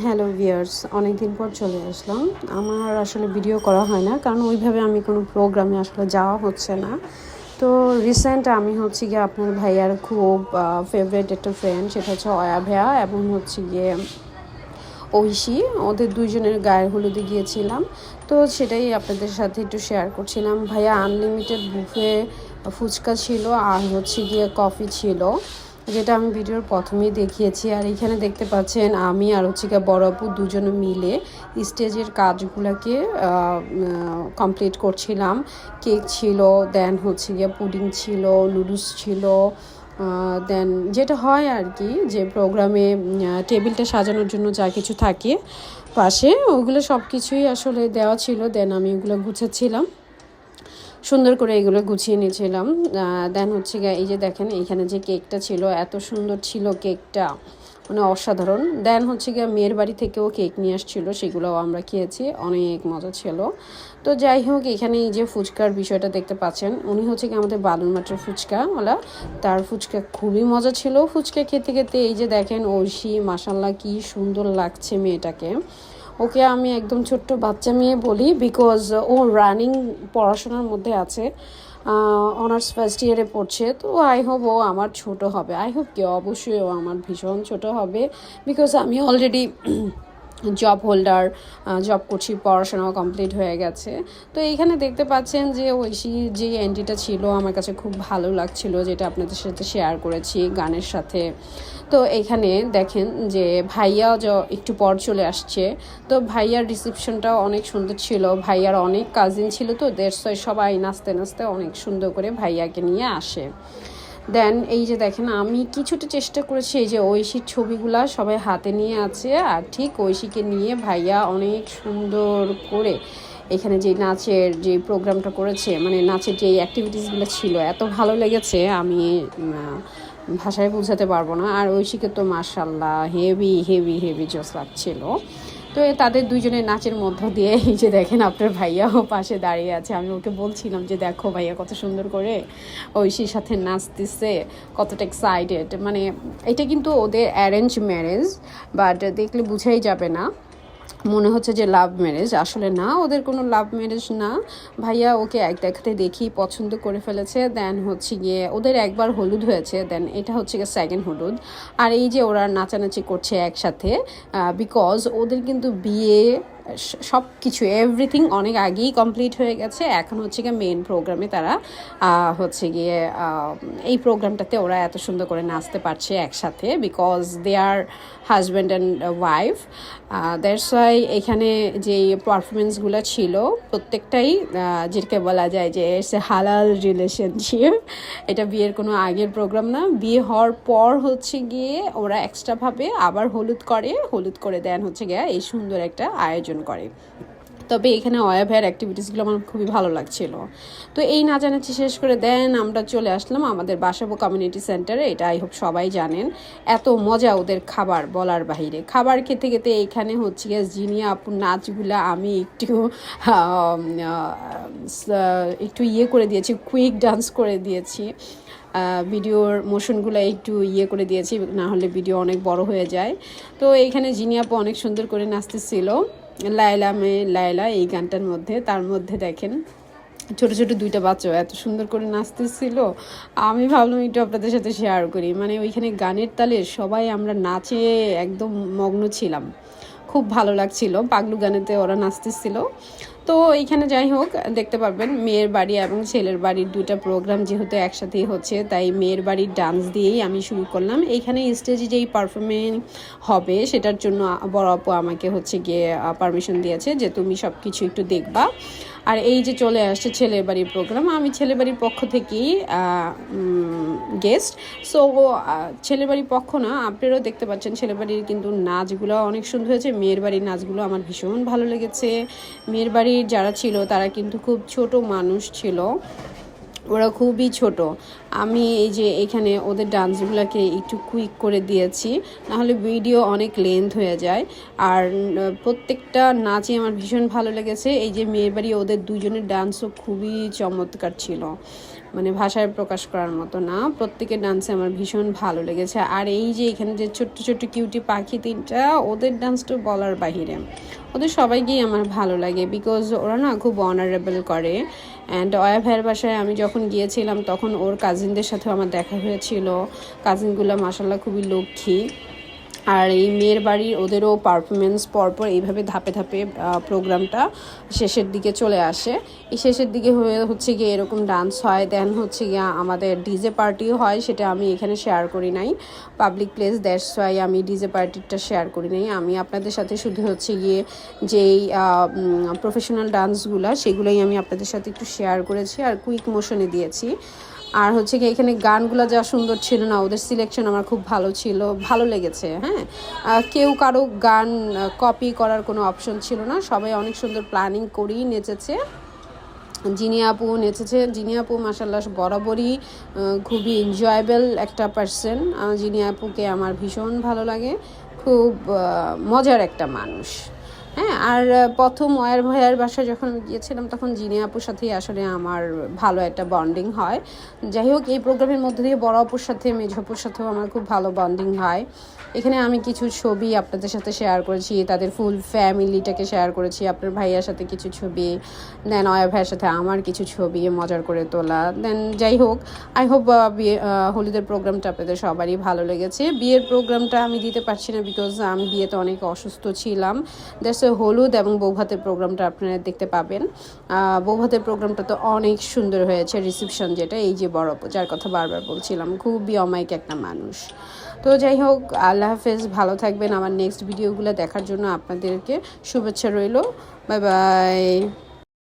Hello viewers, অনেকদিন পর চলে আসলাম। আমার আসলে ভিডিও করা হয় না, কারণ ওইভাবে আমি কোনো প্রোগ্রামে আসলে যাওয়া হচ্ছে না। তো রিসেন্ট আমি হচ্ছে গিয়ে আপনার ভাইয়ার খুব ফেভারিট একটা ফ্রেন্ড, সেটা হচ্ছে অয়া ভাইয়া এবং হচ্ছে গিয়ে ঐশী, ওদের দুইজনের গায়ের হলুদে গিয়েছিলাম। তো সেটাই আপনাদের সাথে একটু শেয়ার করছিলাম। ভাইয়া আনলিমিটেড বুফে ফুচকা ছিল আর হচ্ছে গিয়ে কফি ছিল, যেটা আমি ভিডিওর প্রথমেই দেখিয়েছি। আর এখানে দেখতে পাচ্ছেন আমি আর হচ্ছে গিয়ে বড় আপু দুজনে মিলে স্টেজের কাজগুলোকে কমপ্লিট করছিলাম। কেক ছিল, দেন হচ্ছে গিয়ে পুডিং ছিল, নুডলস ছিল, দেন যেটা হয় আর কি, যে প্রোগ্রামে টেবিলটা সাজানোর জন্য যা কিছু থাকে পাশে, ওগুলো সব কিছুই আসলে দেওয়া ছিল। দেন আমি ওগুলো গুছাচ্ছিলাম, সুন্দর করে এগুলো গুছিয়ে নিয়েছিলাম। দেন হচ্ছে গিয়ে এই যে দেখেন এইখানে যে কেকটা ছিল, এত সুন্দর ছিল কেকটা, মানে অসাধারণ। দেন হচ্ছে গিয়ে মেয়ের বাড়ি থেকেও কেক নিয়ে আসছিলো, সেগুলোও আমরা খেয়েছি, অনেক মজা ছিল। তো যাই হোক, এখানে এই যে ফুচকার বিষয়টা দেখতে পাচ্ছেন, উনি হচ্ছে কি আমাদের বালুরমাটির ফুচকাওয়ালা, তার ফুচকা খুবই মজা ছিল। ফুচকা খেতে খেতে এই যে দেখেন ঐশী, মাসাল্লাহ কি সুন্দর লাগছে মেয়েটাকে। ওকে আমি একদম ছোট্ট বাচ্চা মেয়ে বলি, বিকজ ও রানিং পড়াশোনার মধ্যে আছে, অনার্স ফার্স্ট ইয়ারে পড়ছে। তো আই হোপ ও আমার ছোট হবে, আই হোপ কি অবশ্যই ও আমার ভীষণ ছোট হবে, বিকজ আমি অলরেডি জব হোল্ডার, জব করছি, পড়াশোনাও কমপ্লিট হয়ে গেছে। তো এইখানে দেখতে পাচ্ছেন যে ঐশী যে এন্ট্রিটা ছিল আমার কাছে খুব ভালো লাগছিল, যেটা আপনাদের সাথে শেয়ার করেছি গানের সাথে। তো এখানে দেখেন যে ভাইয়া একটু পর চলে আসছে। তো ভাইয়ার রিসেপশনটাও অনেক সুন্দর ছিল, ভাইয়ার অনেক কাজিন ছিল, তো সবাই নাচতে নাচতে অনেক সুন্দর করে ভাইয়াকে নিয়ে আসে। দেন এই যে দেখেন আমি কিছুটা চেষ্টা করেছি, এই যে ঐশীর ছবিগুলা সবাই হাতে নিয়ে আছে, আর ঠিক ঐশীকে নিয়ে ভাইয়া অনেক সুন্দর করে এখানে যে নাচের যে প্রোগ্রামটা করেছে, মানে নাচের যে অ্যাক্টিভিটিসগুলো ছিল, এত ভালো লেগেছে আমি ভাষায় বোঝাতে পারবো না। আর ঐশীকে তো মাশাল্লাহ হেভি হেভি হেভি জোস লাগছিল। তো তাদের দুইজনের নাচের মধ্য দিয়ে এই যে দেখেন আপনার ভাইয়াও পাশে দাঁড়িয়ে আছে। আমি ওকে বলছিলাম যে দেখো ভাইয়া কত সুন্দর করে ঐশীর সাথে নাচতেছে, কতটা এক্সাইটেড। মানে এটা কিন্তু ওদের অ্যারেঞ্জ ম্যারেজ, বাট দেখলে বোঝাই যাবে না, মনে হচ্ছে যে লাভ ম্যারেজ, আসলে না, ওদের কোনো লাভ ম্যারেজ না। ভাইয়া ওকে এক দেখাতে দেখি পছন্দ করে ফেলেছে। দেন হচ্ছে গিয়ে ওদের একবার হলুদ হয়েছে, দেন এটা হচ্ছে গিয়ে সেকেন্ড হলুদ। আর এই যে ওরা নাচানাচি করছে একসাথে, বিকজ ওদের কিন্তু বিয়ে সব কিছু এভরিথিং অনেক আগেই কমপ্লিট হয়ে গেছে। এখন হচ্ছে গিয়ে মেন প্রোগ্রামে তারা হচ্ছে গিয়ে এই প্রোগ্রামটাতে ওরা এত সুন্দর করে নাচতে পারছে একসাথে, because they are husband and wife. That's why এখানে যেই পারফরমেন্সগুলো ছিল প্রত্যেকটাই যেটাকে বলা যায় যে ইটস এ হালাল রিলেশনশিপ। এটা বিয়ের কোনো আগের প্রোগ্রাম না, বিয়ে হওয়ার পর হচ্ছে গিয়ে ওরা এক্সট্রাভাবে আবার হলুদ করে দেন হচ্ছে গিয়ে এই সুন্দর একটা আয়োজন করে। তবে এখানে অয়া ভাইয়ের অ্যাক্টিভিটিসগুলো আমার খুবই ভালো লাগছিল। তো এই নাচানাচি শেষ করে দেন আমরা চলে আসলাম আমাদের বাসাবো কমিউনিটি সেন্টারে। এটা আই হোপ সবাই জানেন, এত মজা ওদের খাবার বলার বাহিরে। খাবার খেতে খেতে এইখানে হচ্ছে গিয়ে জিনিয়া আপুর নাচগুলা আমি একটু ইয়ে করে দিয়েছি, কুইক ডান্স করে দিয়েছি, ভিডিওর মোশনগুলো একটু ইয়ে করে দিয়েছি, না হলে ভিডিও অনেক বড় হয়ে যায়। তো এইখানে জিনিয়া আপু অনেক সুন্দর করে নাচতেছিল লায়লা মে লায়লা এই গানটার মধ্যে। তার মধ্যে দেখেন ছোটো ছোটো দুইটা বাচ্চাও এত সুন্দর করে নাচতেছিল, আমি ভাবলাম একটু আপনাদের সাথে শেয়ার করি। মানে ওইখানে গানের তালে সবাই আমরা নাচে একদম মগ্ন ছিলাম, খুব ভালো লাগছিল। পাগলু গানেতে ওরা নাচতেছিল। তো এইখানে যাই হোক দেখতে পারবেন মেয়ের বাড়ি এবং ছেলের বাড়ির দুইটা প্রোগ্রাম যেহেতু একসাথেই হচ্ছে, তাই মেয়ের বাড়ির ডান্স দিয়েই আমি শুরু করলাম। এইখানে স্টেজে যেই পারফরমেন্স হবে সেটার জন্য বড় আপু আমাকে হচ্ছে গিয়ে পারমিশন দিয়েছে যে তুমি সব কিছু একটু দেখবা। আর এই যে চলে আসছে ছেলের বাড়ির প্রোগ্রাম, আমি ছেলের বাড়ির পক্ষ থেকেই গেস্ট। সো ছেলের বাড়ির পক্ষ না, আপনারাও দেখতে পাচ্ছেন ছেলের বাড়ির কিন্তু নাচগুলো অনেক সুন্দর হয়েছে। মেয়ের বাড়ির নাচগুলো আমার ভীষণ ভালো লেগেছে। মেয়ের বাড়ির যারা ছিল তারা কিন্তু খুব ছোট মানুষ ছিল, ওরা খুবই ছোট। আমি এই যে এখানে ওদের ডান্সগুলোকে একটু কুইক করে দিয়েছি, নাহলে ভিডিও অনেক লেন্থ হয়ে যায়। আর প্রত্যেকটা নাচই আমার ভীষণ ভালো লেগেছে। এই যে মেয়ের বাড়ি ওদের দুজনের ডান্সও খুবই চমৎকার ছিল। মানে ভাষায় প্রকাশ করার মতো না। প্রত্যেকের ডান্সে আমার ভীষণ ভালো লেগেছে। আর এই যে এখানে যে ছোট্ট ছোট্ট কিউটি পাখি 3টা, ওদের ডান্সটা বলার বাহিরে। ওদের সবাইকেই আমার ভালো লাগে, বিকজ ওরা না খুব অনারেবল করে। অ্যান্ড অয়া ভাইয়ের বাসায় আমি যখন গিয়েছিলাম তখন ওর কাজিনদের সাথেও আমার দেখা হয়েছিল। কাজিনগুলো মাসাল্লাহ খুবই লক্ষ্মী। আর এই মেয়ের বাড়ির ওদেরও পারফরমেন্স পরপর এইভাবে ধাপে ধাপে প্রোগ্রামটা শেষের দিকে চলে আসে। এই শেষের দিকে হচ্ছে গিয়ে এরকম ডান্স হয়, দেন হচ্ছে গিয়ে আমাদের ডিজে পার্টিও হয়। সেটা আমি এখানে শেয়ার করি নাই, পাবলিক প্লেস, দ্যাটস ওয়াই আমি ডিজে পার্টিটা শেয়ার করি নাই। আমি আপনাদের সাথে শুধু হচ্ছে গিয়ে যেই প্রফেশনাল ডান্সগুলো সেগুলোই আমি আপনাদের সাথে একটু শেয়ার করেছি আর কুইক মোশনে দিয়েছি। আর হচ্ছে কি এখানে গানগুলো যা সুন্দর ছিল না, ওদের সিলেকশন আমার খুব ভালো ছিল, ভালো লেগেছে। হ্যাঁ, কেউ কারো গান কপি করার কোনো অপশন ছিল না, সবাই অনেক সুন্দর প্ল্যানিং করেই নেচেছে। জিনিয়া আপু নেচেছে। জিনিয়া আপু মাসাল্লাহ বরাবরই খুবই এনজয়েবল একটা পার্সন। জিনিয়া আপুকে আমার ভীষণ ভালো লাগে, খুব মজার একটা মানুষ। হ্যাঁ, আর প্রথম অয়ার ভাইয়ার বাসায় যখন আমি গিয়েছিলাম তখন জিনিয়া আপুর সাথেই আসলে আমার ভালো একটা বন্ডিং হয়। যাই হোক, এই প্রোগ্রামের মধ্যে দিয়ে বড় আপুর সাথে মেঝো আপুর সাথেও আমার খুব ভালো বন্ডিং হয়। এখানে আমি কিছু ছবি আপনাদের সাথে শেয়ার করেছি, তাদের ফুল ফ্যামিলিটাকে শেয়ার করেছি, আপনার ভাইয়ার সাথে কিছু ছবি, দেন অয়া ভাইয়ের সাথে আমার কিছু ছবি মজার করে তোলা। দেন যাই হোক, আই হোপ বিয়ে হলুদের প্রোগ্রামটা আপনাদের সবারই ভালো লেগেছে। বিয়ের প্রোগ্রামটা আমি দিতে পারছি না, বিকজ আমি বিয়েতে অনেক অসুস্থ ছিলাম। দ্যাটস হলুদ এবং বৌভাতের প্রোগ্রামটা আপনারা দেখতে পাবেন। বৌভাতের প্রোগ্রামটা তো অনেক সুন্দর হয়েছে। রিসেপশন যেটা, এই যে বড় যার কথা বারবার বলছিলাম, খুবই অমায়িক একটা মানুষ। তো যাই হোক, আল্লাহ হাফেজ, ভালো থাকবেন। আমার নেক্সট ভিডিওগুলো দেখার জন্য আপনাদেরকে শুভেচ্ছা রইল। Bye bye.